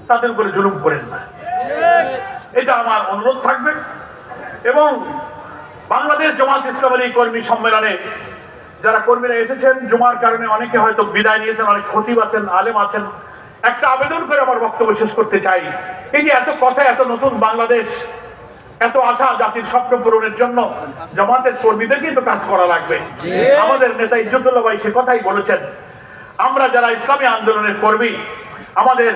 [SPEAKER 1] তাদের উপরে জুলুম করেন না। এটা আমার অনুরোধ থাকবে। এবং বাংলাদেশ জামাত ইসলামী কর্মী সম্মেলনে যারা কর্মীরা এসেছেন, জুমার কারণে অনেকে হয়তো বিদায় নিয়েছেন, অনেক খতিব আছেন, আলেম আছেন, একটা আবেদন করে আমার বক্তব্য শেষ করতে চাই। এই যে এত কথা, এত নতুন বাংলাদেশ, এত আশা জাতির স্বপ্ন পূরণের জন্য জামাতের কর্মীদেরকেই তো কাজ করা লাগবে। আমাদের নেতা ইজ্জতুল্লাহ ভাই সে কথাই বলেছেন, আমরা যারা ইসলামী আন্দোলনের কর্মী, আমাদের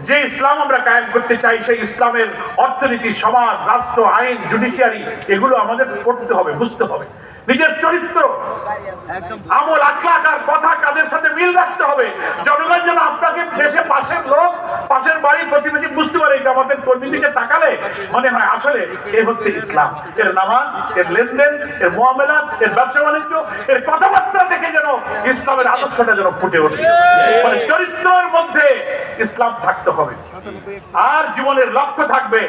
[SPEAKER 1] যে ইসলাম আমরা কায়েম করতে চাই, সেই ইসলামের অর্থনীতি, সমাজ, রাষ্ট্র, আইন, জুডিশিয়ারি, এগুলো আমাদের পড়তে হবে, বুঝতে হবে। নিজের চরিত্র, আমল, আখলাক আর কথা কাদের সাথে মিল রাখতে হবে। জনগণ যেন আপনাকে দেশে পাশের লোক, পাশের বাড়ি, প্রতিবেশী বুঝতে পারে যে আমাদের কর্মীর দিকে তাকালে মনে হয় আসলে এ হচ্ছে ইসলাম। এর নামাজ, এর লেনদেন, এর মুআমালাত, এর ব্যবসা বাণিজ্য, এর কথাবার্তা দেখে যেন ইসলামের আদর্শটা যেন ফুটে ওঠে। মানে চরিত্রের মধ্যে ইসলাম থাকতে হবে। আর জীবনের লক্ষ্য থাকবে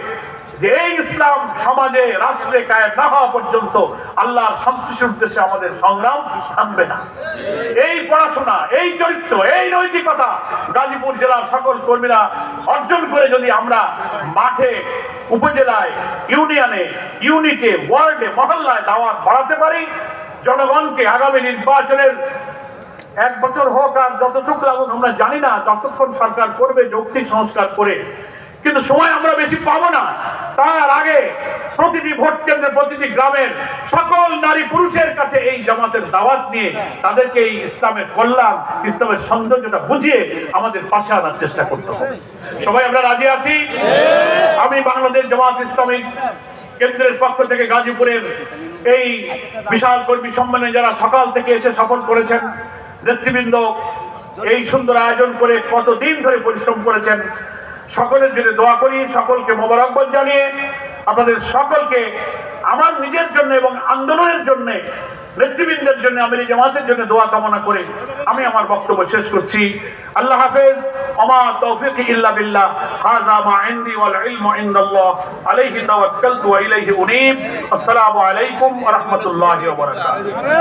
[SPEAKER 1] যে এই ইসলাম সমাজে, রাষ্ট্রে কায়েম না হওয়া পর্যন্ত আল্লাহর সন্তুষ্টির উদ্দেশ্যে আমাদের সংগ্রাম থামবে না। এই পড়াশোনা, এই চরিত্র, এই নৈতিকতা গাজীপুর জেলার সকল কর্মীরা অর্জন করে যদি আমরা মাঠে, উপজেলায়, ইউনিয়নে, ইউনিটে, ওয়ার্ডে, মহল্লায় দাওয়াত বাড়াতে পারি, জনগণকে আগামী নির্বাচনের 1 বছর হোক আর যতটুকু লাগুক আমরা জানি না, যতক্ষণ সরকার করবে যৌক্তিক সংস্কার করে, কিন্তু সময় আমরা বেশি পাবো না। তার আগে প্রতিটি ভোট কেন্দ্রে, প্রতিটি গ্রামের সকল নারী পুরুষের কাছে এই জামাতের দাওয়াত নিয়ে তাদেরকে এই ইসলামের কল্যাণ, ইসলামের সৌন্দর্যটা বুঝিয়ে আমাদের পাশে আনার চেষ্টা করতে হবে। সবাই আমরা রাজি আছি? আমি বাংলাদেশ জামাত ইসলামী কেন্দ্রের পক্ষ থেকে গাজীপুরের এই বিশাল কর্মী সম্মেলনে যারা সকাল থেকে এসে সফল করেছেন, নেতৃবৃন্দ এই সুন্দর আয়োজন করে কতদিন ধরে পরিশ্রম করেছেন, সকলের জন্য দোয়া করি। সকলকে মোবারকবাদ জানিয়ে আপনাদের সকলকে আমার নিজের জন্য এবং আন্দোলনের জন্য, নেতৃবৃন্দের জন্য, আমির জামাতের জন্য দোয়া কামনা করে আমি আমার বক্তব্য শেষ করছি। আল্লাহ হাফেজ। ওমা তৌফিকি ইল্লা বিল্লাহ। হাযা মা ইনদি ওয়াল ইলমু ইনদাল্লাহ। আলাইহি তাওয়াক্কালতু ওয়া ইলাইহি উনীব। আসসালামু আলাইকুম ওয়া রাহমাতুল্লাহি ওয়া বারাকাতুহু।